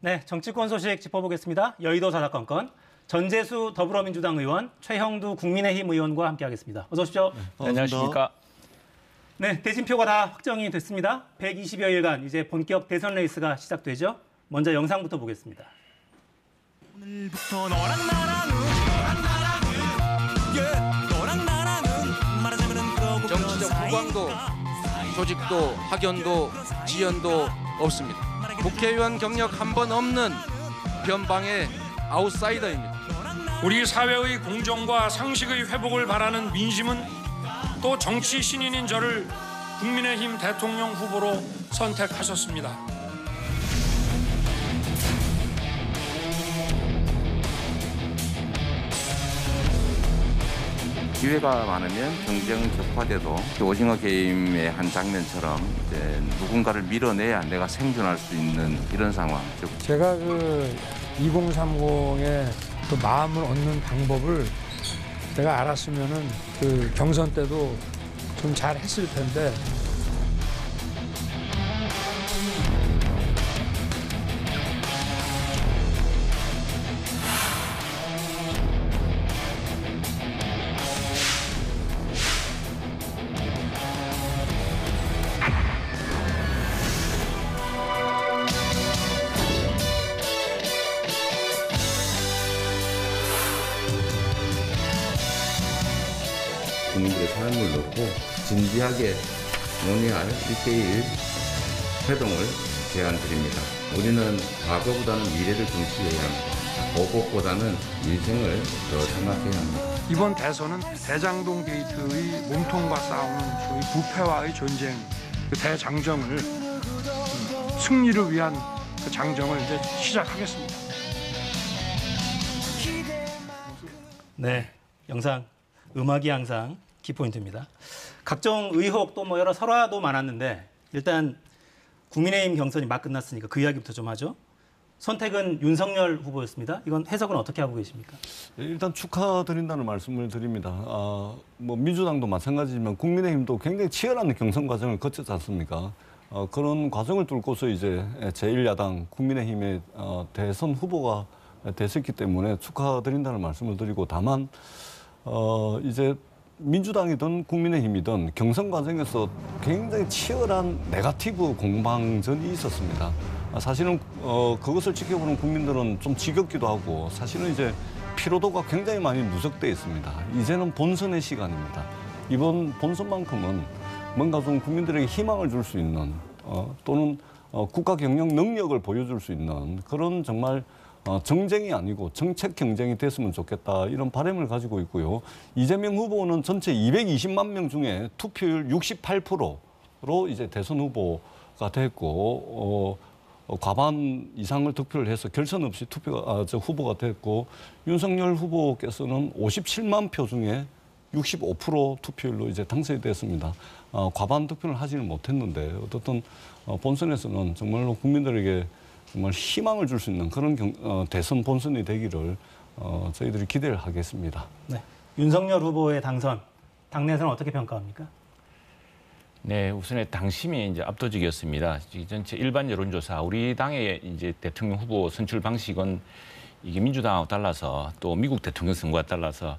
네, 정치권 소식 짚어보겠습니다. 여의도 자사건건 전재수 더불어민주당 의원, 최형두 국민의힘 의원과 함께하겠습니다. 어서 오십시오. 네, 안녕하십니까. 네, 대진표가 다 확정이 됐습니다. 120여일간 이제 본격 대선 레이스가 시작되죠. 먼저 영상부터 보겠습니다. 오늘부터 너랑 나랑은 정치적 후광도, 조직도, 학연도, 지연도 없습니다. 국회의원 경력 한 번 없는 변방의 아웃사이더입니다. 우리 사회의 공정과 상식의 회복을 바라는 민심은 또 정치 신인인 저를 국민의힘 대통령 후보로 선택하셨습니다. 기회가 많으면 경쟁 격화돼도 오징어 게임의 한 장면처럼 이제 누군가를 밀어내야 내가 생존할 수 있는 이런 상황. 제가 2030의 그 마음을 얻는 방법을 내가 알았으면은 그 경선 때도 좀 잘 했을 텐데. 국민들의 사랑을 넣고 진지하게 논의할 1대1 회동을 제안드립니다. 우리는 과거보다는 미래를 중시해야 합니다. 보복보다는 인생을 더 생각해야 합니다. 이번 대선은 대장동 게이트의 몸통과 싸우는 소위 부패와의 전쟁, 그 대장정을 승리를 위한 그 장정을 이제 시작하겠습니다. 네, 영상. 음악이 항상 키포인트입니다. 각종 의혹 또 뭐 여러 설화도 많았는데 일단 국민의힘 경선이 막 끝났으니까 그 이야기부터 좀 하죠. 선택은 윤석열 후보였습니다. 이건 해석은 어떻게 하고 계십니까? 일단 축하드린다는 말씀을 드립니다. 뭐 민주당도 마찬가지지만 국민의힘도 굉장히 치열한 경선 과정을 거쳤지 않습니까? 그런 과정을 뚫고서 이제 제1야당 국민의힘의 대선 후보가 됐었기 때문에 축하드린다는 말씀을 드리고 다만 이제 민주당이든 국민의힘이든 경선 과정에서 굉장히 치열한 네거티브 공방전이 있었습니다. 사실은 그것을 지켜보는 국민들은 좀 지겹기도 하고 사실은 이제 피로도가 굉장히 많이 누적돼 있습니다. 이제는 본선의 시간입니다. 이번 본선만큼은 뭔가 좀 국민들에게 희망을 줄 수 있는 또는 국가 경영 능력을 보여줄 수 있는 그런 정말 정쟁이 아니고 정책 경쟁이 됐으면 좋겠다 이런 바람을 가지고 있고요. 이재명 후보는 전체 220만 명 중에 투표율 68%로 이제 대선 후보가 됐고 과반 이상을 득표를 해서 결선 없이 후보가 됐고 윤석열 후보께서는 57만 표 중에 65% 투표율로 이제 당선이 됐습니다. 과반 득표를 하지는 못했는데 어떻든 본선에서는 정말로 국민들에게 정말 희망을 줄 수 있는 그런 대선 본선이 되기를 저희들이 기대를 하겠습니다. 네, 윤석열 후보의 당선, 당내에서는 어떻게 평가합니까? 네, 우선에 당심이 이제 압도적이었습니다. 전체 일반 여론조사, 우리 당의 이제 대통령 후보 선출 방식은 이게 민주당하고 달라서 또 미국 대통령 선거와 달라서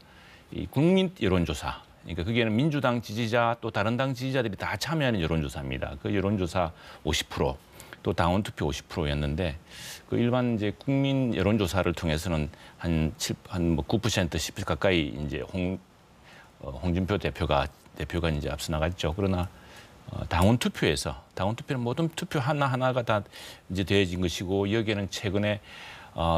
이 국민 여론조사, 그러니까 거기에는 민주당 지지자 또 다른 당 지지자들이 다 참여하는 여론조사입니다. 그 여론조사 50%. 또 당원 투표 50%였는데 그 일반 이제 국민 여론조사를 통해서는 한 9% 10% 가까이 이제 홍준표 대표가 이제 앞서 나갔죠. 그러나 당원 투표는 모든 투표 하나하나가 다 이제 되어진 것이고 여기에는 최근에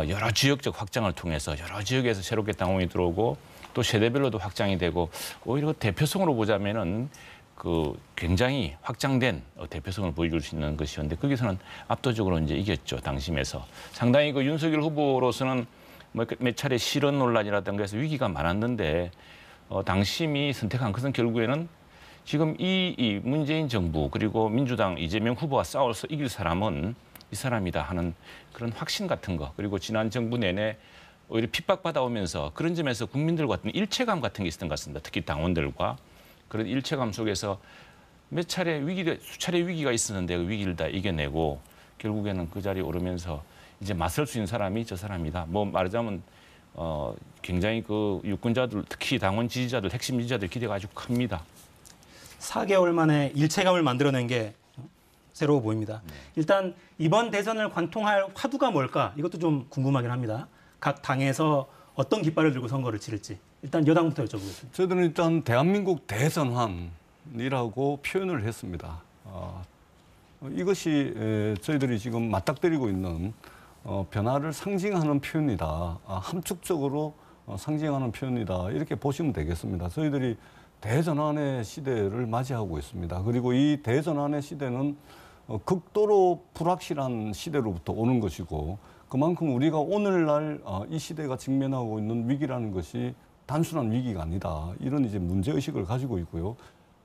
여러 지역적 확장을 통해서 여러 지역에서 새롭게 당원이 들어오고 또 세대별로도 확장이 되고 오히려 대표성으로 보자면은 그 굉장히 확장된 대표성을 보여줄 수 있는 것이었는데 거기서는 압도적으로 이제 이겼죠. 당심에서 상당히 그 윤석열 후보로서는 몇 차례 실언 논란이라든가 해서 위기가 많았는데 당심이 선택한 것은 결국에는 지금 이 문재인 정부 그리고 민주당 이재명 후보와 싸워서 이길 사람은 이 사람이다 하는 그런 확신 같은 거 그리고 지난 정부 내내 오히려 핍박받아오면서 그런 점에서 국민들과 같은 일체감 같은 게 있었던 것 같습니다. 특히 당원들과. 그런 일체감 속에서 수차례 위기가 있었는데 그 위기를 다 이겨내고 결국에는 그 자리에 오르면서 이제 맞설 수 있는 사람이 저 사람이다. 뭐 말하자면 굉장히 그 유권자들, 특히 당원 지지자들, 핵심 지지자들 기대가 아주 큽니다. 4개월 만에 일체감을 만들어낸 게 새로워 보입니다. 일단 이번 대선을 관통할 화두가 뭘까? 이것도 좀 궁금하긴 합니다. 각 당에서 어떤 깃발을 들고 선거를 치를지. 일단 여당부터 여쭤보겠습니다. 저희들은 일단 대한민국 대전환이라고 표현을 했습니다. 이것이 저희들이 지금 맞닥뜨리고 있는 변화를 상징하는 표현이다. 함축적으로 상징하는 표현이다. 이렇게 보시면 되겠습니다. 저희들이 대전환의 시대를 맞이하고 있습니다. 그리고 이 대전환의 시대는 극도로 불확실한 시대로부터 오는 것이고 그만큼 우리가 오늘날 이 시대가 직면하고 있는 위기라는 것이 단순한 위기가 아니다. 이런 이제 문제의식을 가지고 있고요.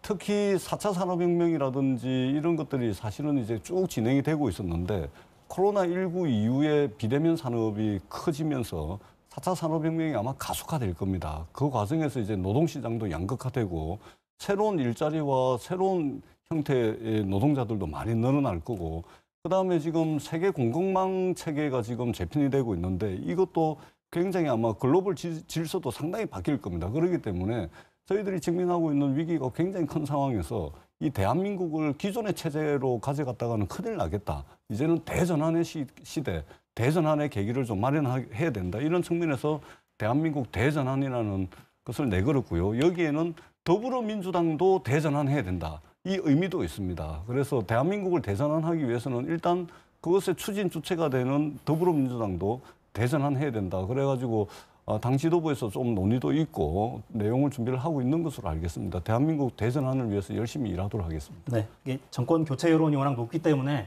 특히 4차 산업혁명이라든지 이런 것들이 사실은 이제 쭉 진행이 되고 있었는데 코로나19 이후에 비대면 산업이 커지면서 4차 산업혁명이 아마 가속화될 겁니다. 그 과정에서 이제 노동시장도 양극화되고 새로운 일자리와 새로운 형태의 노동자들도 많이 늘어날 거고 그다음에 지금 세계 공급망 체계가 지금 재편이 되고 있는데 이것도 굉장히 아마 글로벌 질서도 상당히 바뀔 겁니다. 그렇기 때문에 저희들이 직면하고 있는 위기가 굉장히 큰 상황에서 이 대한민국을 기존의 체제로 가져갔다가는 큰일 나겠다. 이제는 대전환의 시대, 대전환의 계기를 좀 마련해야 된다. 이런 측면에서 대한민국 대전환이라는 것을 내걸었고요. 여기에는 더불어민주당도 대전환해야 된다. 이 의미도 있습니다. 그래서 대한민국을 대전환하기 위해서는 일단 그것의 추진 주체가 되는 더불어민주당도 대전환해야 된다. 그래가지고 당 지도부에서 좀 논의도 있고 내용을 준비를 하고 있는 것으로 알겠습니다. 대한민국 대전환을 위해서 열심히 일하도록 하겠습니다. 네, 이게 정권 교체 여론이 워낙 높기 때문에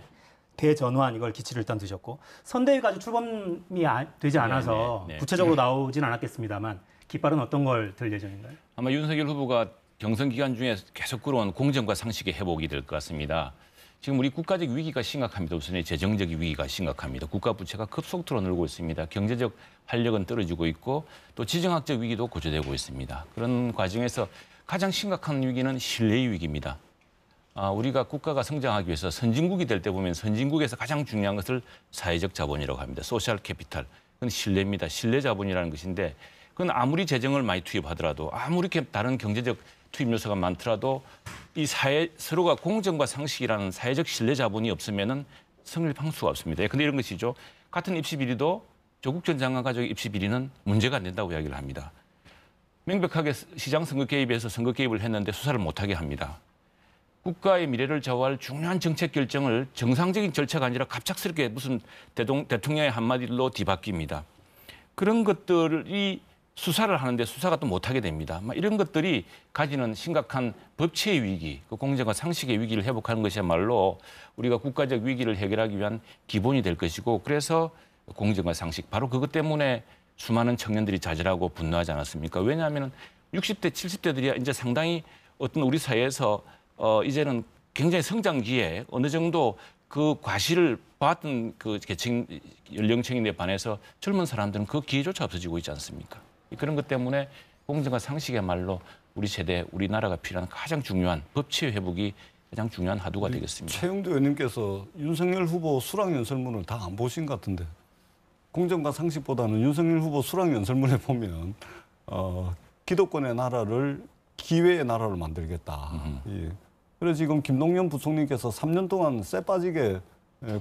대전환 이걸 기치를 일단 두셨고 선대위가 아직 출범이 되지 않아서 네. 구체적으로 나오진 않았겠습니다만 깃발은 어떤 걸 들 예정인가요? 아마 윤석열 후보가 경선 기간 중에 계속 끌어온 공정과 상식의 회복이 될 것 같습니다. 지금 우리 국가적 위기가 심각합니다. 우선 재정적 위기가 심각합니다. 국가 부채가 급속도로 늘고 있습니다. 경제적 활력은 떨어지고 있고 또 지정학적 위기도 고조되고 있습니다. 그런 과정에서 가장 심각한 위기는 신뢰의 위기입니다. 우리가 국가가 성장하기 위해서 선진국이 될 때 보면 선진국에서 가장 중요한 것을 사회적 자본이라고 합니다. 소셜 캐피탈. 그건 신뢰입니다. 신뢰 자본이라는 것인데 그건 아무리 재정을 많이 투입하더라도 아무리 다른 경제적 투입 요소가 많더라도 이 서로가 공정과 상식이라는 사회적 신뢰 자본이 없으면은 성립할 수가 없습니다. 근데 이런 것이죠. 같은 입시 비리도 조국 전 장관 가족 입시 비리는 문제가 안 된다고 이야기를 합니다. 명백하게 시장 선거 개입에서 선거 개입을 했는데 수사를 못하게 합니다. 국가의 미래를 좌우할 중요한 정책 결정을 정상적인 절차가 아니라 갑작스럽게 무슨 대통령의 한마디로 뒤바뀝니다. 그런 것들이 수사를 하는데 수사가 또 못하게 됩니다. 이런 것들이 가지는 심각한 법치의 위기, 그 공정과 상식의 위기를 회복하는 것이야말로 우리가 국가적 위기를 해결하기 위한 기본이 될 것이고 그래서 공정과 상식, 바로 그것 때문에 수많은 청년들이 자절하고 분노하지 않았습니까? 왜냐하면 60대, 70대들이 이제 상당히 어떤 우리 사회에서 이제는 굉장히 성장기에 어느 정도 그 과실을 받았던 그 계층 연령층에 반해서 젊은 사람들은 그 기회조차 없어지고 있지 않습니까? 그런 것 때문에 공정과 상식의말로 우리 세대, 우리나라가 필요한 가장 중요한 법치의 회복이 가장 중요한 하도가 되겠습니다. 최영도 의원님께서 윤석열 후보 수락연설문을 다 안 보신 것 같은데 공정과 상식보다는 윤석열 후보 수락연설문에 보면 기득권의 나라를 기회의 나라로 만들겠다. 예. 그래서 지금 김동연 부총리께서 3년 동안 쎄 빠지게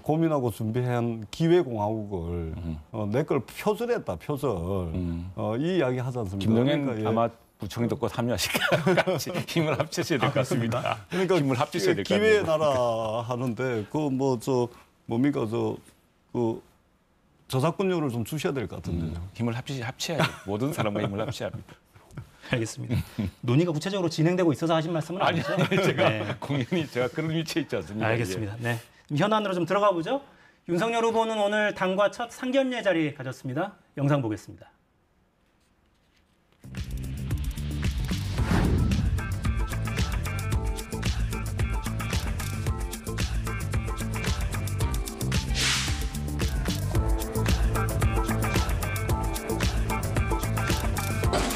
고민하고 준비한 기회공화국을 내 걸 표절했다, 표절. 이 이야기 하지 않습니까? 김동연 그러니까, 아마 부총리도 곧 합류하실까 같이 힘을 합치셔야 될 것 같습니다. 그러니까 힘을 합치셔야 될 것 같아요. 기회의 나라 하는데 그 저작권료를 좀 주셔야 될 것 같은데요. 힘을 합치셔야죠. 모든 사람과 힘을 합쳐야 합니다. 알겠습니다. 논의가 구체적으로 진행되고 있어서 하신 말씀은 아니죠? 제가 공연히 제가 그런 위치에 있지 않습니까? 알겠습니다. 네. 현안으로 좀 들어가 보죠. 윤석열 후보는 오늘 당과 첫 상견례 자리 가졌습니다. 영상 보겠습니다.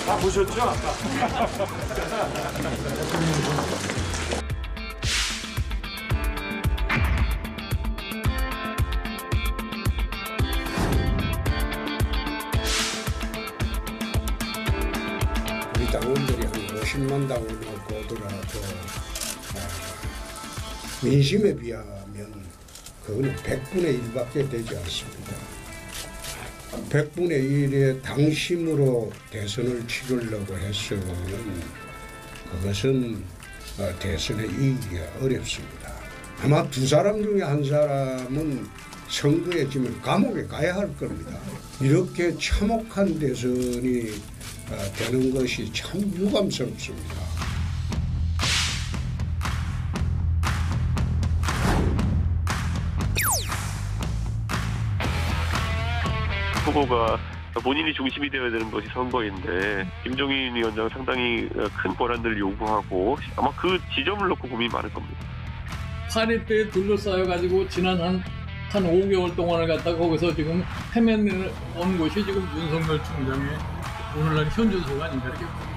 다 보셨죠? 아까. 신난다고 보더라도 민심에 비하면 그거는 100분의 1밖에 되지 않습니다. 100분의 1의 당심으로 대선을 치르려고 했으면 그것은 대선에 이기기가 어렵습니다. 아마 두 사람 중에 한 사람은 선거에 지면 감옥에 가야 할 겁니다. 이렇게 참혹한 대선이 되는 것이 참 유감스럽습니다. 후보가 본인이 중심이 되어야 되는 것이 선거인데 김종인 위원장 상당히 큰 권한들을 요구하고 아마 그 지점을 놓고 고민이 많을 겁니다. 탄핵대에 둘러싸여가지고 지난 한 5개월 동안을 갖다 거기서 지금 헤매는 것이 지금 윤석열 총장의 오늘날 현존소가 아닌가 이렇게 봅니다.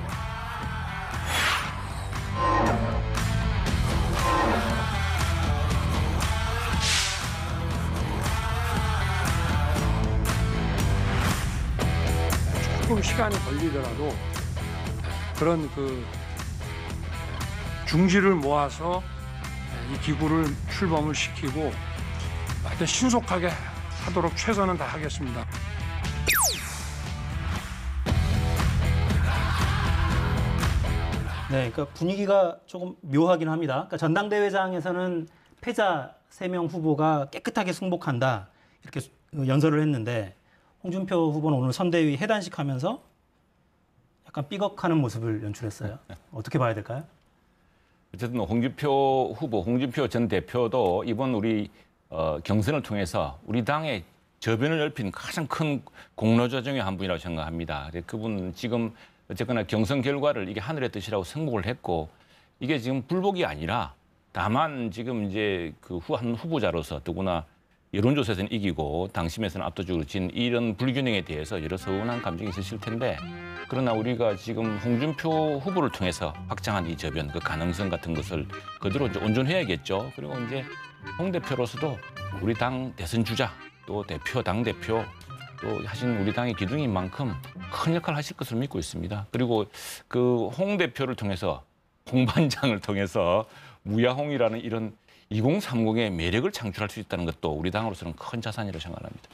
조금 시간이 걸리더라도 그런 중지를 모아서 이 기구를 출범을 시키고 하여튼 신속하게 하도록 최선은 다하겠습니다. 네, 그러니까 분위기가 조금 묘하긴 합니다. 그러니까 전당대회장에서는 패자 3명 후보가 깨끗하게 승복한다 이렇게 연설을 했는데 홍준표 후보는 오늘 선대위 해단식 하면서 약간 삐걱하는 모습을 연출했어요. 어떻게 봐야 될까요? 어쨌든 홍준표 후보, 홍준표 전 대표도 이번 우리 경선을 통해서 우리 당의 저변을 넓힌 가장 큰 공로자 중에 한 분이라고 생각합니다. 그분은 지금 어쨌거나 경선 결과를 이게 하늘의 뜻이라고 승복을 했고 이게 지금 불복이 아니라 다만 지금 이제 한 후보자로서 더구나 여론조사에서는 이기고 당심에서는 압도적으로 진 이런 불균형에 대해서 여러 서운한 감정이 있으실 텐데 그러나 우리가 지금 홍준표 후보를 통해서 확장한 이 저변, 그 가능성 같은 것을 그대로 이제 온전해야겠죠. 그리고 이제 홍 대표로서도 우리 당 대선 주자 또 대표, 당 대표 또 하신 우리 당의 기둥인 만큼 큰 역할을 하실 것으로 믿고 있습니다. 그리고 그 홍 대표를 통해서 홍 반장을 통해서 무야홍이라는 이런 2030의 매력을 창출할 수 있다는 것도 우리 당으로서는 큰 자산이라고 생각합니다.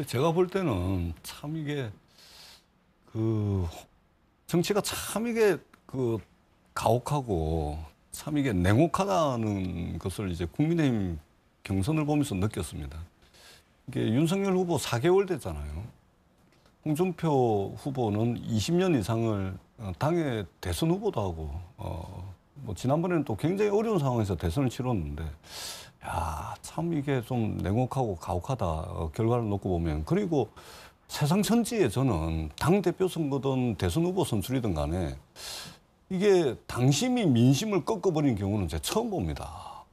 제가 볼 때는 참 이게 정치가 참 이게 가혹하고 참 이게 냉혹하다는 것을 이제 국민의힘 경선을 보면서 느꼈습니다. 이게 윤석열 후보 4개월 됐잖아요. 홍준표 후보는 20년 이상을 당의 대선 후보도 하고 지난번에는 또 굉장히 어려운 상황에서 대선을 치렀는데 참 이게 좀 냉혹하고 가혹하다 결과를 놓고 보면. 그리고 세상 천지에 저는 당대표 선거든 대선 후보 선출이든 간에 이게 당심이 민심을 꺾어버린 경우는 제가 처음 봅니다.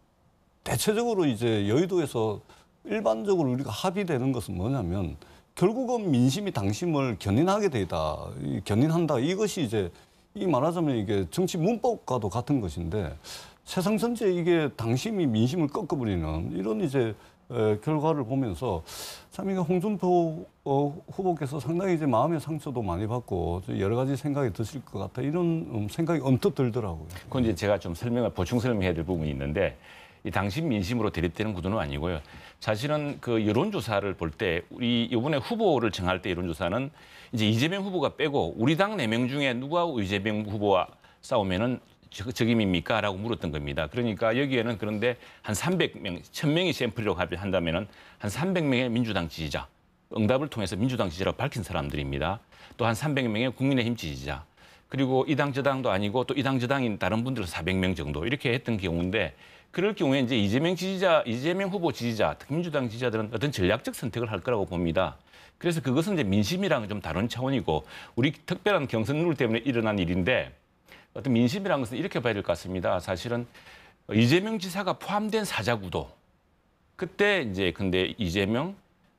대체적으로 이제 여의도에서 일반적으로 우리가 합의되는 것은 뭐냐면 결국은 민심이 당심을 견인하게 되다, 견인한다. 이것이 이제 이 말하자면 이게 정치 문법과도 같은 것인데 세상 전체에 이게 당심이 민심을 꺾어버리는 이런 이제 결과를 보면서 참 이게 홍준표 후보께서 상당히 이제 마음의 상처도 많이 받고 여러 가지 생각이 드실 것 같아 이런 생각이 언뜻 들더라고요. 그건 이제 제가 좀 보충 설명해야 될 부분이 있는데 이 당심 민심으로 대립되는 구도는 아니고요. 사실은 그 여론조사를 볼 때 우리 이번에 후보를 정할 때 여론조사는 이제 이재명 후보가 빼고 우리 당 4명 중에 누가 이재명 후보와 싸우면은 적임입니까? 라고 물었던 겁니다. 그러니까 여기에는 그런데 한 300명, 1000명이 샘플이라고 한다면은 한 300명의 민주당 지지자, 응답을 통해서 민주당 지지라고 밝힌 사람들입니다. 또 한 300명의 국민의힘 지지자, 그리고 이 당 저 당도 아니고 또 이 당 저 당인 다른 분들은 400명 정도 이렇게 했던 경우인데 그럴 경우에 이제 이재명 후보 지지자, 특히 민주당 지지자들은 어떤 전략적 선택을 할 거라고 봅니다. 그래서 그것은 이제 민심이랑은 좀 다른 차원이고 우리 특별한 경선 룰 때문에 일어난 일인데 어떤 민심이라는 것은 이렇게 봐야 될 것 같습니다. 사실은 이재명 지사가 포함된 사자구도 그때 이제 근데 이재명,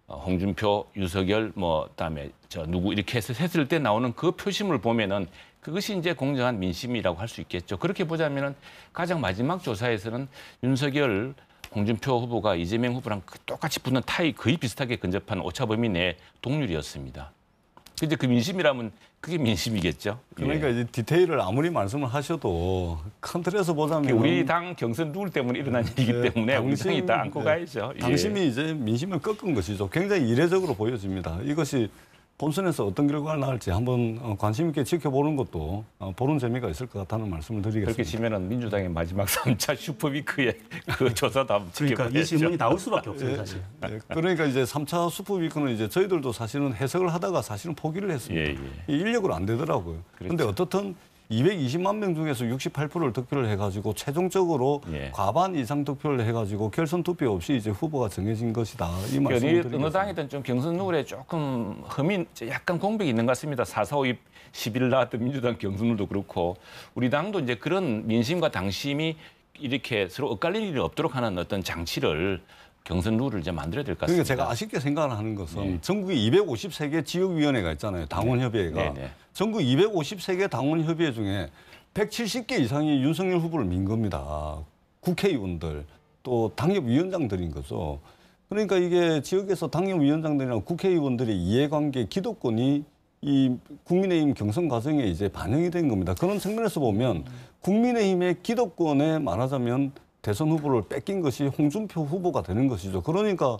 홍준표, 윤석열 그다음에 누구 이렇게 해서 했을 때 나오는 그 표심을 보면은 그것이 이제 공정한 민심이라고 할 수 있겠죠. 그렇게 보자면은 가장 마지막 조사에서는 윤석열, 홍준표 후보가 이재명 후보랑 똑같이 붙는 타이 거의 비슷하게 근접한 오차 범위 내 동률이었습니다. 근데 그 민심이라면 그게 민심이겠죠. 그러니까 이제 디테일을 아무리 말씀을 하셔도 큰 틀에서 보자면 우리 당 경선 룰 때문에 일어난 일이기 때문에 우리 당이 다 안고 가야죠. 당심이 이제 민심을 꺾은 것이죠. 굉장히 이례적으로 보여집니다. 이것이 본선에서 어떤 결과가 나올지 한번 관심 있게 지켜보는 것도 보는 재미가 있을 것 같다는 말씀을 드리겠습니다. 그렇게 치면은 민주당의 마지막 3차 슈퍼위크의 그 조사도 한번 그러니까 지켜봐야죠. 이 질문이 나올 수밖에 없어요, 사실. 그러니까 이제 3차 슈퍼위크는 이제 저희들도 사실은 해석을 하다가 사실은 포기를 했습니다. 이 인력으로 안 되더라고요. 그런데 어떻든 220만 명 중에서 68%를 득표를 해가지고 최종적으로 과반 이상 득표를 해가지고 결선 투표 없이 이제 후보가 정해진 것이다. 이 말씀을 드리겠습니다. 어느 당이든 좀 경선 룰에 조금 흠이 약간 공백이 있는 것 같습니다. 4.4, 5.2, 10일 나왔던 민주당 경선 룰도 그렇고 우리 당도 이제 그런 민심과 당심이 이렇게 서로 엇갈릴 일이 없도록 하는 어떤 장치를 경선 룰을 이제 만들어야 될 것 같습니다. 그러니까 제가 아쉽게 생각을 하는 것은 전국에 253개 지역위원회가 있잖아요. 당원협의회가. 전국 253개 당원협의회 중에 170개 이상이 윤석열 후보를 민 겁니다. 국회의원들 또 당협위원장들인 거죠. 그러니까 이게 지역에서 당협위원장들이랑 국회의원들의 이해관계, 기득권이 이 국민의힘 경선 과정에 이제 반영이 된 겁니다. 그런 측면에서 보면 국민의힘의 기득권에 말하자면 대선 후보를 뺏긴 것이 홍준표 후보가 되는 것이죠. 그러니까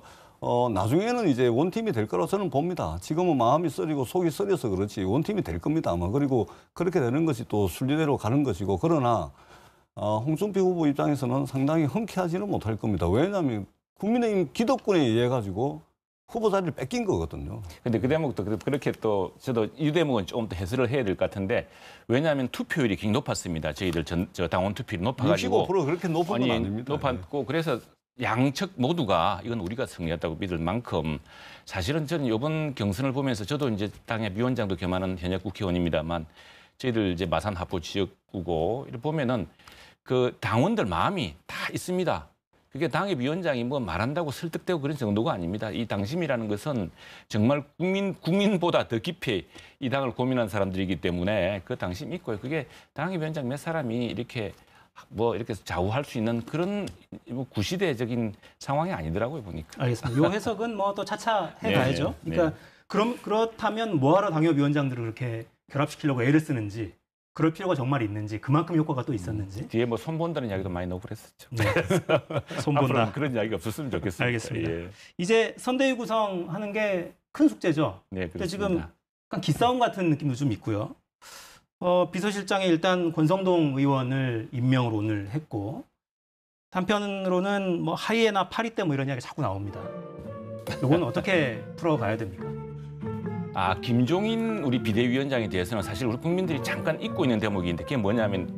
나중에는 이제 원팀이 될 거라고 저는 봅니다. 지금은 마음이 쓰리고 속이 쓰려서 그렇지 원팀이 될 겁니다. 아마. 그리고 그렇게 되는 것이 또 순리대로 가는 것이고 그러나 홍준표 후보 입장에서는 상당히 흔쾌하지는 못할 겁니다. 왜냐하면 국민의힘 기득권에 의해 가지고 후보 자리를 뺏긴 거거든요. 근데 그 대목도 그렇게 또 저도 이 대목은 조금 더 해설을 해야 될 것 같은데 왜냐하면 투표율이 굉장히 높았습니다. 저희들 저 당원 투표율이 높아가지고 65% 그렇게 높은 건 아닙니다. 높았고 그래서 양측 모두가 이건 우리가 승리했다고 믿을 만큼 사실은 저는 이번 경선을 보면서 저도 이제 당의 위원장도 겸하는 현역 국회의원입니다만 저희들 이제 마산 하포 지역구고 이렇게 보면은 그 당원들 마음이 다 있습니다. 그게 당의 위원장이 뭐 말한다고 설득되고 그런 정도가 아닙니다. 이 당심이라는 것은 정말 국민보다 더 깊이 이 당을 고민한 사람들이기 때문에 그 당심이 있고요. 그게 당의 위원장 몇 사람이 이렇게 뭐 이렇게 좌우할 수 있는 그런 뭐 구시대적인 상황이 아니더라고요 보니까. 알겠습니다. 요 해석은 뭐 또 차차 해가야죠. 그러니까 그렇다면 뭐하러 당협위원장들을 그렇게 결합시키려고 애를 쓰는지. 그럴 필요가 정말 있는지 그만큼 효과가 또 있었는지 뒤에 뭐 손본다는 이야기도 많이 나오고 그랬었죠. 네. 손본다 그런 이야기가 없었으면 좋겠습니다. 알겠습니다. 이제 선대위 구성하는 게 큰 숙제죠. 네, 근데 지금 약간 기싸움 같은 느낌도 좀 있고요. 비서실장에 일단 권성동 의원을 임명을 오늘 했고 한편으로는 뭐 하이에나 파리떼 뭐 이런 이야기 자꾸 나옵니다. 이건 어떻게 풀어가야 됩니까? 김종인 우리 비대위원장에 대해서는 사실 우리 국민들이 잠깐 잊고 있는 대목인데 그게 뭐냐면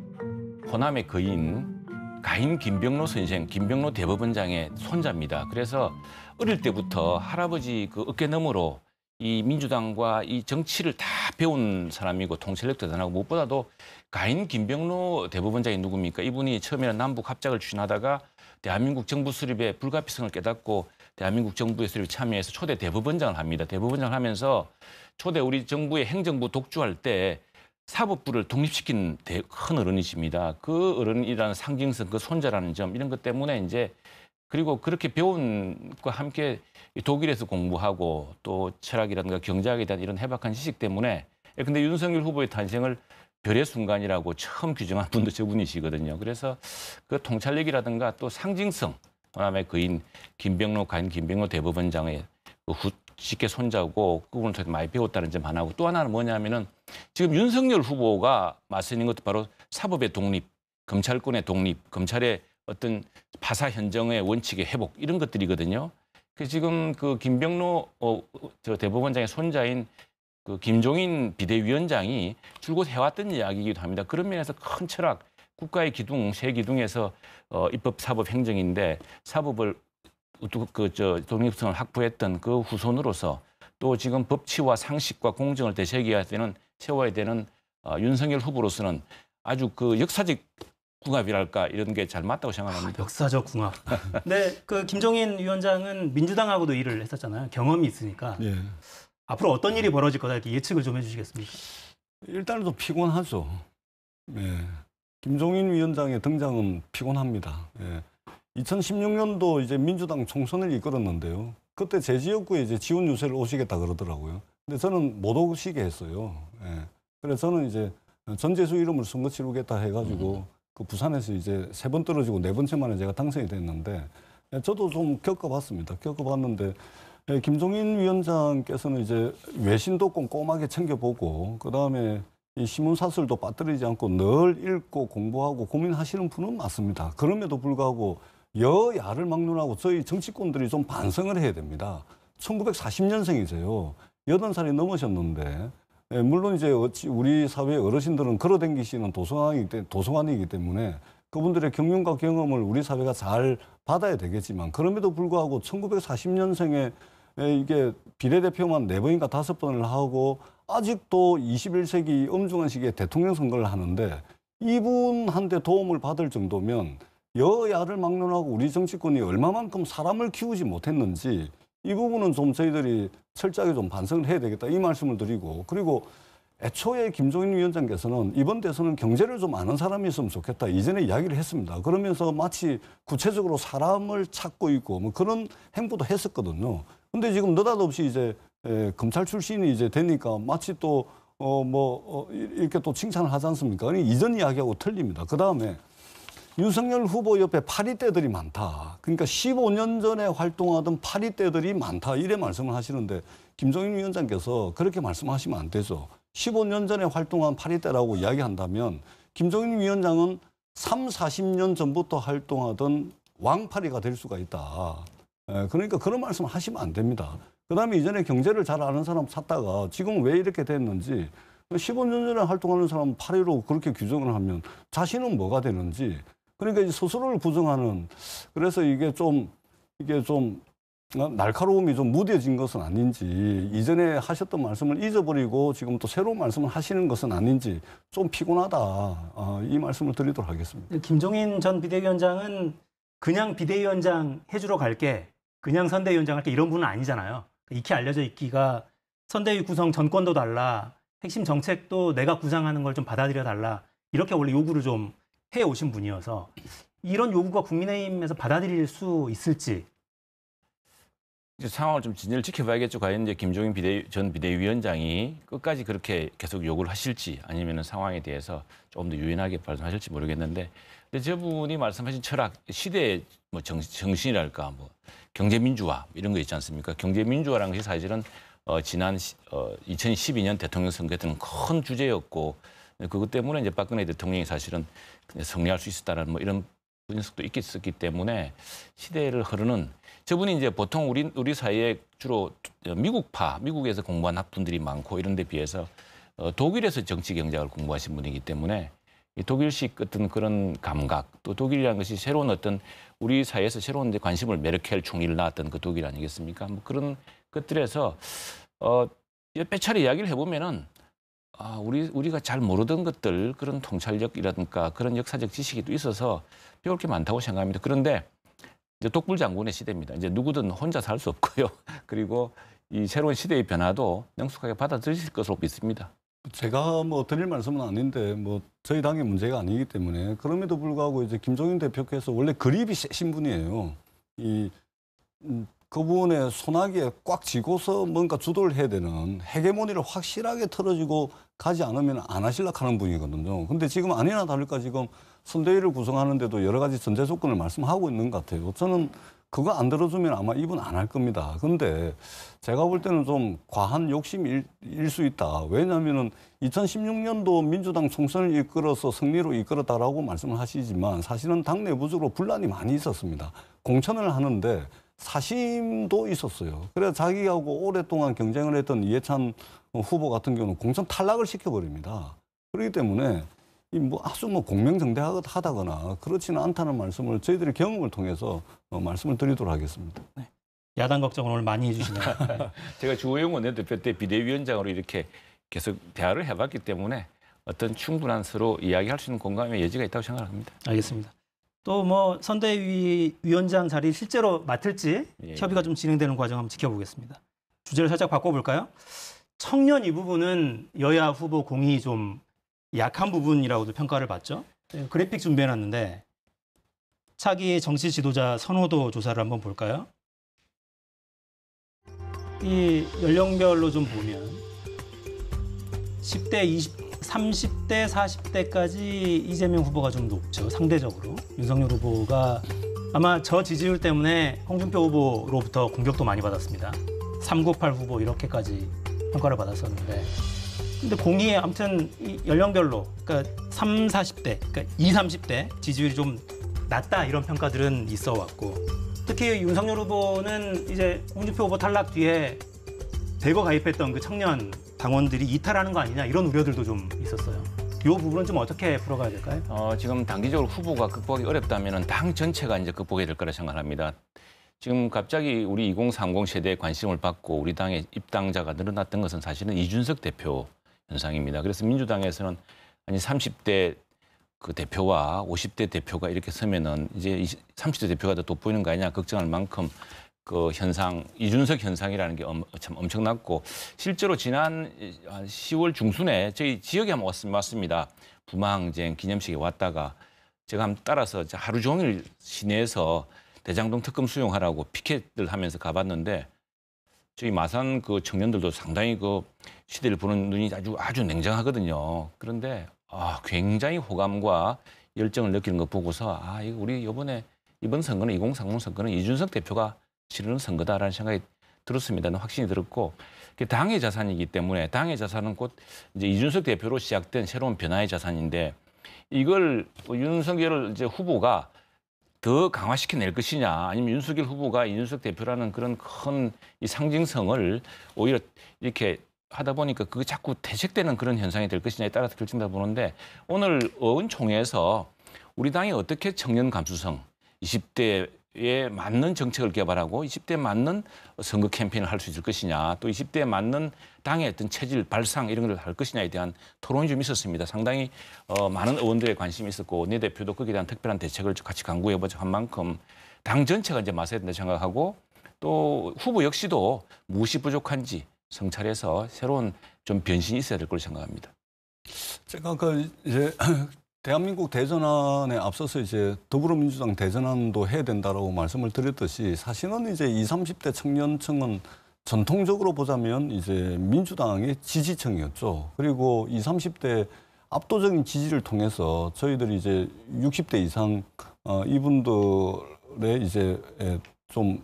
호남의 가인 김병로 선생, 김병로 대법원장의 손자입니다. 그래서 어릴 때부터 할아버지 그 어깨너머로 이 민주당과 이 정치를 다 배운 사람이고 통찰력도 대단하고 무엇보다도 가인 김병로 대법원장이 누굽니까? 이분이 처음에는 남북 합작을 추진하다가 대한민국 정부 수립의 불가피성을 깨닫고 대한민국 정부의 수립에 참여해서 초대 대법원장을 합니다. 대법원장을 하면서 초대 우리 정부의 행정부 독주할 때 사법부를 독립시킨 큰 어른이십니다. 그 어른이라는 상징성, 그 손자라는 점 이런 것 때문에 이제 그리고 그렇게 배운 것과 함께 독일에서 공부하고 또 철학이라든가 경제학에 대한 이런 해박한 지식 때문에 근데 윤석열 후보의 탄생을 별의 순간이라고 처음 규정한 분도 저분이시거든요. 그래서 그 통찰력이라든가 또 상징성, 호남의 거인 가인 김병로 대법원장의 쉽게 손자고 그분을 통해서 많이 배웠다는 점 하나고 또 하나는 뭐냐면은 지금 윤석열 후보가 맞서는 것도 바로 사법의 독립, 검찰권의 독립, 검찰의 어떤 파사 현정의 원칙의 회복 이런 것들이거든요. 그 지금 그 김병로 대법원장의 손자인 그 김종인 비대위원장이 줄곧 해왔던 이야기이기도 합니다. 그런 면에서 큰 철학, 국가의 기둥, 세 기둥에서 입법, 사법, 행정인데 사법을 독립성을 확보했던 그 후손으로서 또 지금 법치와 상식과 공정을 세워야 되는 윤석열 후보로서는 아주 그 역사적 궁합이랄까 이런 게 잘 맞다고 생각합니다. 역사적 궁합. 근데 그 김종인 위원장은 민주당하고도 일을 했었잖아요. 경험이 있으니까. 앞으로 어떤 일이 벌어질 거다 이렇게 예측을 좀 해주시겠습니까? 일단은 좀 피곤하죠. 김종인 위원장의 등장은 피곤합니다. 2016년도 이제 민주당 총선을 이끌었는데요. 그때 제 지역구에 이제 지원 유세를 오시겠다 그러더라고요. 근데 저는 못 오시게 했어요. 예. 그래서 저는 이제 전재수 이름을 선거 치르겠다 해가지고 그 부산에서 이제 3번 떨어지고 4번째 만에 제가 당선이 됐는데 저도 좀 겪어봤습니다. 겪어봤는데 김종인 위원장께서는 이제 외신도 꼼꼼하게 챙겨보고 그다음에 이 신문사설도 빠뜨리지 않고 늘 읽고 공부하고 고민하시는 분은 맞습니다. 그럼에도 불구하고 여야를 막론하고 저희 정치권들이 좀 반성을 해야 됩니다. 1940년생이세요. 80살이 넘으셨는데 물론 이제 우리 사회 어르신들은 걸어다니시는 도서관이기 때문에 그분들의 경륜과 경험을 우리 사회가 잘 받아야 되겠지만 그럼에도 불구하고 1940년생에 이게 비례대표만 4번인가 5번을 하고 아직도 21세기 엄중한 시기에 대통령 선거를 하는데 이분한테 도움을 받을 정도면 여야를 막론하고 우리 정치권이 얼마만큼 사람을 키우지 못했는지 이 부분은 좀 저희들이 철저하게 좀 반성을 해야 되겠다 이 말씀을 드리고 그리고 애초에 김종인 위원장께서는 이번 대선은 경제를 좀 아는 사람이 있으면 좋겠다 이전에 이야기를 했습니다. 그러면서 마치 구체적으로 사람을 찾고 있고 뭐 그런 행보도 했었거든요. 근데 지금 느닷없이 이제 검찰 출신이 이제 되니까 마치 또 이렇게 또 칭찬을 하지 않습니까? 아니 이전 이야기하고 틀립니다. 그 다음에 윤석열 후보 옆에 파리떼들이 많다. 그러니까 15년 전에 활동하던 파리떼들이 많다. 이래 말씀을 하시는데 김종인 위원장께서 그렇게 말씀하시면 안 되죠. 15년 전에 활동한 파리떼라고 이야기한다면 김종인 위원장은 40년 전부터 활동하던 왕파리가 될 수가 있다. 그러니까 그런 말씀 하시면 안 됩니다. 그다음에 이전에 경제를 잘 아는 사람 찾다가 지금 왜 이렇게 됐는지 15년 전에 활동하는 사람 파리로 그렇게 규정을 하면 자신은 뭐가 되는지 그러니까 이제 스스로를 부정하는 그래서 이게 좀 날카로움이 좀 무뎌진 것은 아닌지 이전에 하셨던 말씀을 잊어버리고 지금 또 새로운 말씀을 하시는 것은 아닌지 좀 피곤하다 이 말씀을 드리도록 하겠습니다. 김종인 전 비대위원장은 그냥 비대위원장 해주러 갈게 그냥 선대위원장 할게 이런 분은 아니잖아요. 익히 알려져 있기가 선대위 구성 전권도 달라 핵심 정책도 내가 구상하는 걸 좀 받아들여 달라 이렇게 원래 요구를 좀 해오신 분이어서 이런 요구가 국민의힘에서 받아들일 수 있을지 이제 상황을 좀 진전을 지켜봐야겠죠. 과연 이제 김종인 전 비대위원장이 끝까지 그렇게 계속 요구를 하실지 아니면 상황에 대해서 조금 더 유연하게 말씀하실지 모르겠는데 근데 저분이 말씀하신 철학, 시대의 뭐 정신이랄까 뭐 경제민주화 이런 거 있지 않습니까? 경제민주화라는 것이 사실은 지난 2012년 대통령 선거 때는 큰 주제였고 그것 때문에 이제 박근혜 대통령이 사실은 승리할 수 있었다는 뭐 이런 분석도 있었기 때문에 시대를 흐르는 저분이 이제 보통 우리 사회에 주로 미국에서 공부한 학분들이 많고 이런 데 비해서 독일에서 정치 경제학을 공부하신 분이기 때문에 독일식 어떤 그런 감각 또 독일이라는 것이 새로운 어떤 우리 사회에서 새로운 데 관심을 메르켈 총리를 낳았던 그 독일 아니겠습니까? 뭐 그런 것들에서 몇 차례 이야기를 해보면은 우리가 잘 모르던 것들 그런 통찰력이라든가 그런 역사적 지식이 또 있어서 배울 게 많다고 생각합니다. 그런데 이제 독불장군의 시대입니다. 이제 누구든 혼자 살 수 없고요. 그리고 이 새로운 시대의 변화도 능숙하게 받아들이실 것으로 믿습니다. 제가 뭐 드릴 말씀은 아닌데 뭐 저희 당의 문제가 아니기 때문에 그럼에도 불구하고 이제 김종인 대표께서 원래 그립이 세신 분이에요. 그분의 소나기에 꽉 쥐고서 뭔가 주도를 해야 되는 헤게모니를 확실하게 틀어지고 가지 않으면 안 하시려고 하는 분이거든요. 근데 지금 아니나 다를까 지금 선대위를 구성하는데도 여러 가지 전제 조건을 말씀하고 있는 것 같아요. 저는 그거 안 들어주면 아마 이분 안 할 겁니다. 근데 제가 볼 때는 좀 과한 욕심일 수 있다. 왜냐하면은 2016년도 민주당 총선을 이끌어서 승리로 이끌었다라고 말씀을 하시지만 사실은 당 내부적으로 분란이 많이 있었습니다. 공천을 하는데 사심도 있었어요. 그래서 자기하고 오랫동안 경쟁을 했던 이해찬 후보 같은 경우는 공천 탈락을 시켜버립니다. 그렇기 때문에 아주 공명정대하다거나 그렇지는 않다는 말씀을 저희들의 경험을 통해서 말씀을 드리도록 하겠습니다. 네. 야당 걱정을 오늘 많이 해주시네요. 제가 주호영 원내대표 때 비대위원장으로 이렇게 계속 대화를 해봤기 때문에 어떤 충분한 서로 이야기할 수 있는 공감의 여지가 있다고 생각합니다. 알겠습니다. 또 뭐 선대위 위원장 자리 실제로 맡을지 협의가 좀 진행되는 과정 한번 지켜보겠습니다. 주제를 살짝 바꿔볼까요? 청년 이 부분은 여야 후보 공이 좀 약한 부분이라고도 평가를 받죠. 그래픽 준비해놨는데 차기 정치 지도자 선호도 조사를 한번 볼까요? 이 연령별로 좀 보면 10대, 20, 30대, 40대까지 이재명 후보가 좀 높죠. 상대적으로. 윤석열 후보가 아마 저 지지율 때문에 홍준표 후보로부터 공격도 많이 받았습니다. 398 후보 이렇게까지 평가를 받았었는데 근데 공이 아무튼 이 연령별로 그러니까 3, 40대, 그러니까 2, 30대 지지율이 좀 낮다 이런 평가들은 있어 왔고 특히 윤석열 후보는 이제 홍준표 후보 탈락 뒤에 대거 가입했던 그 청년 당원들이 이탈하는 거 아니냐 이런 우려들도 좀 있었어요. 이 부분은 좀 어떻게 풀어가야 될까요? 지금 단기적으로 후보가 극복하기 어렵다면 당 전체가 이제 극복해야 될 거라 생각합니다. 지금 갑자기 우리 2030 세대에 관심을 받고 우리 당의 입당자가 늘어났던 것은 사실은 이준석 대표 현상입니다. 그래서 민주당에서는 아니 30대 그 대표와 50대 대표가 이렇게 서면은 이제 30대 대표가 더 돋보이는 거 아니냐 걱정할 만큼 그 현상, 이준석 현상이라는 게 참 엄청났고 실제로 지난 10월 중순에 저희 지역에 한번 왔습니다. 부마항쟁 기념식에 왔다가 제가 한번 따라서 하루 종일 시내에서 대장동 특검 수용하라고 피켓을 하면서 가봤는데 저희 마산 그 청년들도 상당히 그 시대를 보는 눈이 아주 냉정하거든요. 그런데 굉장히 호감과 열정을 느끼는 거 보고서 이거 우리 이번 선거는 2030 선거는 이준석 대표가 치르는 선거다라는 생각이 들었습니다. 확신이 들었고 당의 자산이기 때문에 당의 자산은 곧 이제 이준석 대표로 시작된 새로운 변화의 자산인데 이걸 윤석열 이제 후보가 더 강화시켜낼 것이냐 아니면 윤석열 후보가 이준석 대표라는 그런 큰 이 상징성을 오히려 이렇게 하다 보니까 그게 자꾸 퇴색되는 그런 현상이 될 것이냐에 따라서 결정된다 보는데 오늘 의원총회에서 우리 당이 어떻게 청년 감수성 20대에 맞는 정책을 개발하고 20대에 맞는 선거 캠페인을 할 수 있을 것이냐 또 20대에 맞는 당의 어떤 체질 발상 이런 걸 할 것이냐에 대한 토론이 좀 있었습니다. 상당히 많은 의원들의 관심이 있었고 내 대표도 거기에 대한 특별한 대책을 같이 강구해보자 한 만큼 당 전체가 이제 맞서야 된다 생각하고 또 후보 역시도 무엇이 부족한지 성찰해서 새로운 좀 변신이 있어야 될 걸로 생각합니다. 제가 이제 대한민국 대전환에 앞서서 이제 더불어민주당 대전환도 해야 된다라고 말씀을 드렸듯이 사실은 이제 20, 30대 청년층은 전통적으로 보자면 이제 민주당의 지지층이었죠. 그리고 20, 30대 압도적인 지지를 통해서 저희들이 이제 60대 이상 이분들의 이제 좀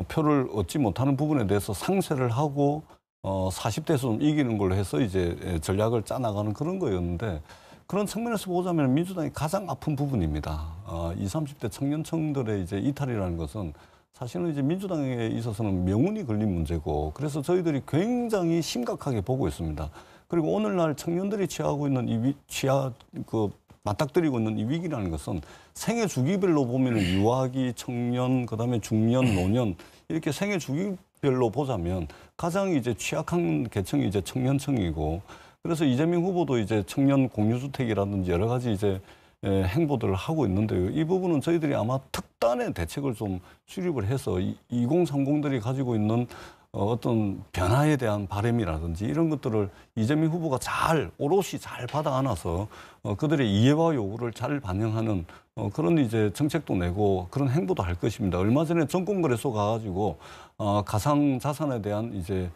표를 얻지 못하는 부분에 대해서 상쇄를 하고 40대에서 좀 이기는 걸로 해서 이제 전략을 짜나가는 그런 거였는데 그런 측면에서 보자면 민주당이 가장 아픈 부분입니다. 20, 30대 청년층들의 이제 이탈이라는 것은 사실은 이제 민주당에 있어서는 명운이 걸린 문제고 그래서 저희들이 굉장히 심각하게 보고 있습니다. 그리고 오늘날 청년들이 취하고 있는 맞닥뜨리고 있는 이 위기라는 것은 생애 주기별로 보면 유아기, 청년, 그다음에 중년, 노년 이렇게 생애 주기별로 보자면 가장 이제 취약한 계층이 이제 청년층이고 그래서 이재명 후보도 이제 청년 공유주택이라든지 여러 가지 이제 행보들을 하고 있는데요. 이 부분은 저희들이 아마 특단의 대책을 좀 수립을 해서 2030들이 가지고 있는 어떤 변화에 대한 바람이라든지 이런 것들을 이재명 후보가 오롯이 잘 받아 안아서 그들의 이해와 요구를 잘 반영하는 그런 이제 정책도 내고 그런 행보도 할 것입니다. 얼마 전에 정권거래소 가가지고 가상 자산에 대한 이제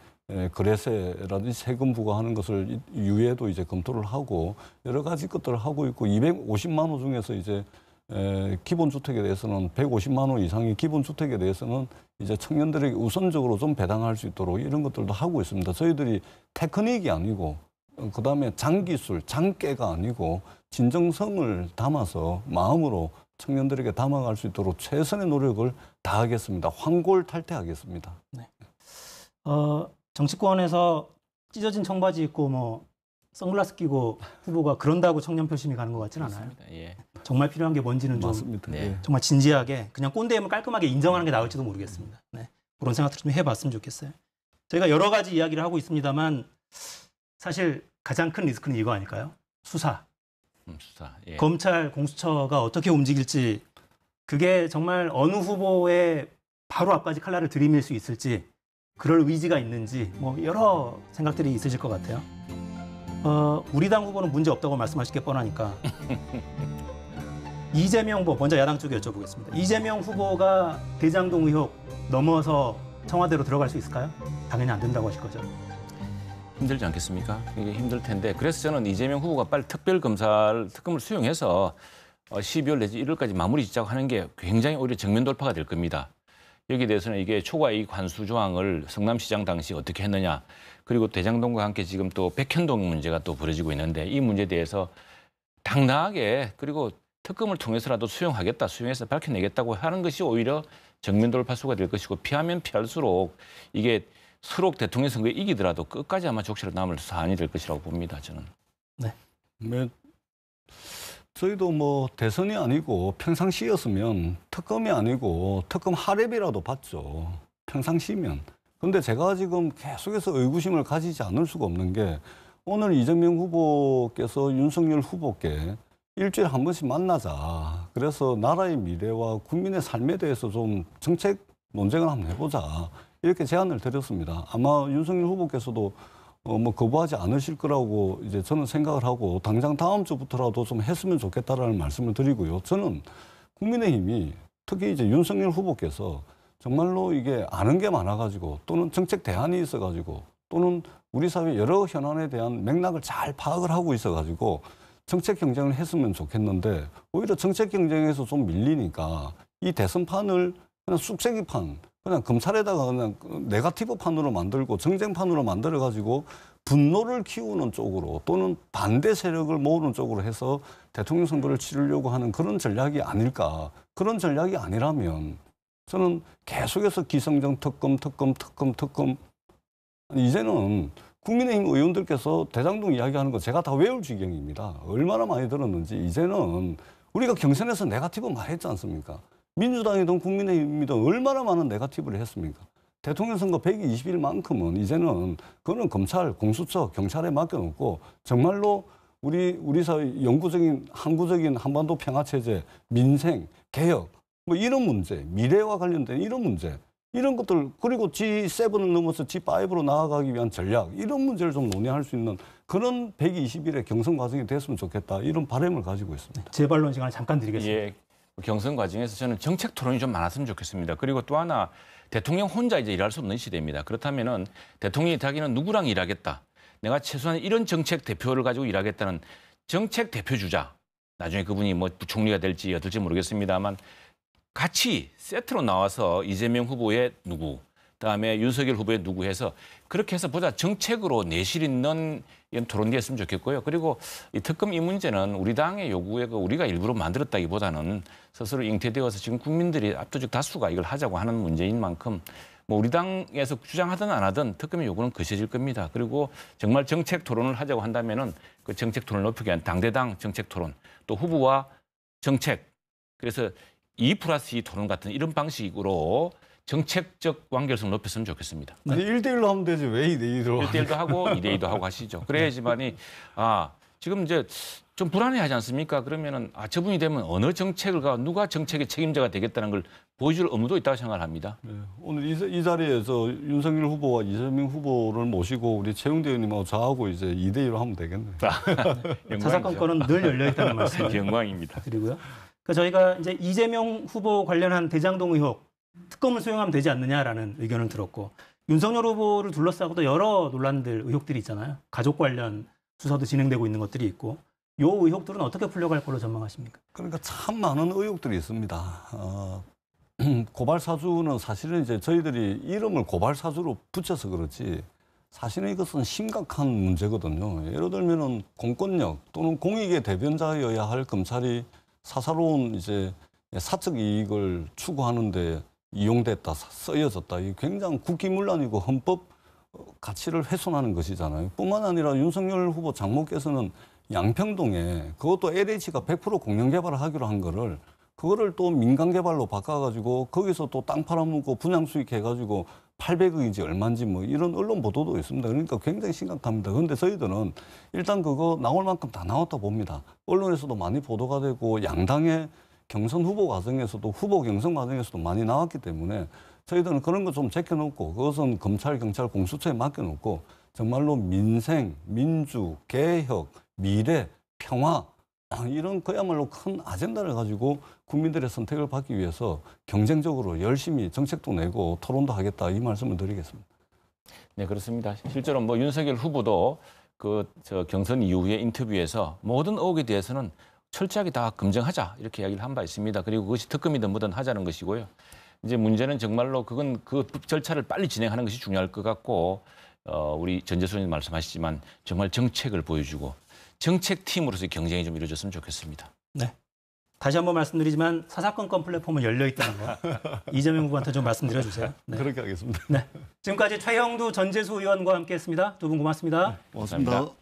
거래세라든지 세금 부과하는 것을 유예도 이제 검토를 하고 여러 가지 것들을 하고 있고 250만 호 중에서 이제 기본주택에 대해서는 150만 호 이상의 기본주택에 대해서는 이제 청년들에게 우선적으로 좀 배당할 수 있도록 이런 것들도 하고 있습니다. 저희들이 테크닉이 아니고 그다음에 장기술, 장깨가 아니고 진정성을 담아서 마음으로 청년들에게 담아갈 수 있도록 최선의 노력을 다하겠습니다. 환골탈태하겠습니다. 네. 정치권에서 찢어진 청바지 입고 뭐 선글라스 끼고 후보가 그런다고 청년 표심이 가는 것 같지는 않아요. 예. 정말 필요한 게 뭔지는 맞습니다. 좀 네. 정말 진지하게 그냥 꼰대임을 깔끔하게 인정하는 게 나을지도 모르겠습니다. 네. 그런 생각도 좀 해봤으면 좋겠어요. 저희가 여러 가지 이야기를 하고 있습니다만 사실 가장 큰 리스크는 이거 아닐까요? 수사. 예. 검찰 공수처가 어떻게 움직일지 그게 정말 어느 후보의 바로 앞까지 칼날을 들이밀 수 있을지 그럴 의지가 있는지 뭐 여러 생각들이 있으실 것 같아요. 우리 당 후보는 문제 없다고 말씀하실 게 뻔하니까 이재명 후보 먼저 야당 쪽에 여쭤보겠습니다. 이재명 후보가 대장동 의혹 넘어서 청와대로 들어갈 수 있을까요? 당연히 안 된다고 하실 거죠. 힘들지 않겠습니까? 이게 힘들 텐데 그래서 저는 이재명 후보가 빨리 특검을 수용해서 12월 내지 1월까지 마무리 짓자고 하는 게 굉장히 오히려 정면 돌파가 될 겁니다. 여기에 대해서는 이게 초과이익 환수 조항을 성남시장 당시 어떻게 했느냐, 그리고 대장동과 함께 지금 또 백현동 문제가 또 벌어지고 있는데 이 문제에 대해서 당당하게 그리고 특검을 통해서라도 수용해서 밝혀내겠다고 하는 것이 오히려 정면 돌파수가 될 것이고, 피하면 피할수록 이게 서로 대통령 선거에 이기더라도 끝까지 아마 족치로 남을 사안이 될 것이라고 봅니다, 저는. 네. 저희도 뭐 대선이 아니고 평상시였으면 특검이 아니고 특검 하랩이라도 받죠. 평상시면. 근데 제가 지금 계속해서 의구심을 가지지 않을 수가 없는 게, 오늘 이재명 후보께서 윤석열 후보께 일주일에 한 번씩 만나자. 그래서 나라의 미래와 국민의 삶에 대해서 좀 정책 논쟁을 한번 해보자. 이렇게 제안을 드렸습니다. 아마 윤석열 후보께서도 뭐 거부하지 않으실 거라고 이제 저는 생각을 하고, 당장 다음 주부터라도 좀 했으면 좋겠다라는 말씀을 드리고요. 저는 국민의힘이 특히 이제 윤석열 후보께서 정말로 이게 아는 게 많아가지고, 또는 정책 대안이 있어가지고, 또는 우리 사회 여러 현안에 대한 맥락을 잘 파악을 하고 있어가지고 정책 경쟁을 했으면 좋겠는데, 오히려 정책 경쟁에서 좀 밀리니까 이 대선판을 그냥 쑥세기판, 그냥 검찰에다가 그냥 네거티브 판으로 만들고 정쟁판으로 만들어가지고 분노를 키우는 쪽으로, 또는 반대 세력을 모으는 쪽으로 해서 대통령 선거를 치르려고 하는 그런 전략이 아닐까. 그런 전략이 아니라면 저는 계속해서 기성정 특검, 이제는 국민의힘 의원들께서 대장동 이야기하는 거 제가 다 외울 지경입니다. 얼마나 많이 들었는지. 이제는 우리가 경선에서 네거티브 말했지 않습니까? 민주당이든 국민의힘이든 얼마나 많은 네거티브를 했습니까? 대통령 선거 120일만큼은 이제는 그거는 검찰, 공수처, 경찰에 맡겨놓고 정말로 우리 사회 영구적인 항구적인 한반도 평화체제, 민생, 개혁, 뭐 이런 문제, 미래와 관련된 이런 문제, 이런 것들, 그리고 G7을 넘어서 G5로 나아가기 위한 전략, 이런 문제를 좀 논의할 수 있는 그런 120일의 경선 과정이 됐으면 좋겠다, 이런 바람을 가지고 있습니다. 재발론 시간을 잠깐 드리겠습니다. 예, 경선 과정에서 저는 정책 토론이 좀 많았으면 좋겠습니다. 그리고 또 하나, 대통령 혼자 이제 일할 수 없는 시대입니다. 그렇다면은 대통령이 자기는 누구랑 일하겠다, 내가 최소한 이런 정책 대표를 가지고 일하겠다는 정책 대표 주자, 나중에 그분이 뭐 부총리가 될지 어떨지 모르겠습니다만 같이 세트로 나와서 이재명 후보의 누구, 그다음에 윤석열 후보의 누구 해서 그렇게 해서 보다 정책으로 내실 있는 이런 토론이 했으면 좋겠고요. 그리고 이 특검 이 문제는 우리 당의 요구에 우리가 일부러 만들었다기보다는 스스로 잉태되어서 지금 국민들이 압도적 다수가 이걸 하자고 하는 문제인 만큼 뭐 우리 당에서 주장하든 안 하든 특검의 요구는 거세질 겁니다. 그리고 정말 정책 토론을 하자고 한다면은 그 정책 토론을 높이기 위한 당대당 정책 토론, 또 후보와 정책, 그래서 2+2 토론 같은 이런 방식으로 정책적 완결성을 높였으면 좋겠습니다. 네. 1대1로 하면 되지 왜 2대2로? 1대1도 하고 2대2도 하고 하시죠. 그래야지만이 지금 이제 좀 불안해하지 않습니까? 그러면은 저분이 되면 어느 정책을 누가 정책의 책임자가 되겠다는 걸 보여줄 의무도 있다고 생각을 합니다. 네, 오늘 이 자리에서 윤석열 후보와 이재명 후보를 모시고 우리 최영대 의원님하고 저하고 이제 2대2로 하면 되겠네요. 사사건건은 늘 열려 있다는 말씀. 영광입니다. 그리고요. 저희가 이제 이재명 후보 관련한 대장동 의혹 특검을 수용하면 되지 않느냐라는 의견을 들었고, 윤석열 후보를 둘러싸고도 여러 논란들, 의혹들이 있잖아요. 가족 관련 수사도 진행되고 있는 것들이 있고, 이 의혹들은 어떻게 풀려갈 걸로 전망하십니까? 그러니까 참 많은 의혹들이 있습니다. 고발사주는 사실은 이제 저희들이 이름을 고발사주로 붙여서 그렇지, 사실은 이것은 심각한 문제거든요. 예를 들면은 공권력 또는 공익의 대변자여야 할 검찰이 사사로운 이제 사적 이익을 추구하는데 이용됐다, 쓰여졌다. 이게 굉장히 국기문란이고 헌법 가치를 훼손하는 것이잖아요. 뿐만 아니라 윤석열 후보 장모께서는 양평동에 그것도 LH가 100% 공영 개발을 하기로 한 거를 그거를 또 민간 개발로 바꿔가지고 거기서 또 땅 팔아먹고 분양 수익해가지고 800억인지 얼마인지 뭐 이런 언론 보도도 있습니다. 그러니까 굉장히 심각합니다. 그런데 저희들은 일단 그거 나올 만큼 다 나왔다 봅니다. 언론에서도 많이 보도가 되고 양당의 경선 후보 과정에서도 후보 경선 과정에서도 많이 나왔기 때문에 저희들은 그런 거 좀 제껴놓고 그것은 검찰, 경찰, 공수처에 맡겨놓고 정말로 민생, 민주, 개혁, 미래, 평화 이런 그야말로 큰 아젠다를 가지고 국민들의 선택을 받기 위해서 경쟁적으로 열심히 정책도 내고 토론도 하겠다 이 말씀을 드리겠습니다. 네, 그렇습니다. 실제로 뭐 윤석열 후보도 저 경선 이후에 인터뷰에서 모든 의혹에 대해서는 철저하게 다 검증하자 이렇게 이야기를 한 바 있습니다. 그리고 그것이 특검이든 뭐든 하자는 것이고요. 이제 문제는 정말로 그건 그 절차를 빨리 진행하는 것이 중요할 것 같고 우리 전재수님 말씀하시지만 정말 정책을 보여주고 정책팀으로서의 경쟁이 좀 이루어졌으면 좋겠습니다. 네. 다시 한번 말씀드리지만 사사건건 플랫폼은 열려 있다는 거 이재명 후보한테 좀 말씀드려 주세요. 네. 그렇게 하겠습니다. 네. 지금까지 최형두 전재수 의원과 함께했습니다. 두 분 고맙습니다. 고맙습니다.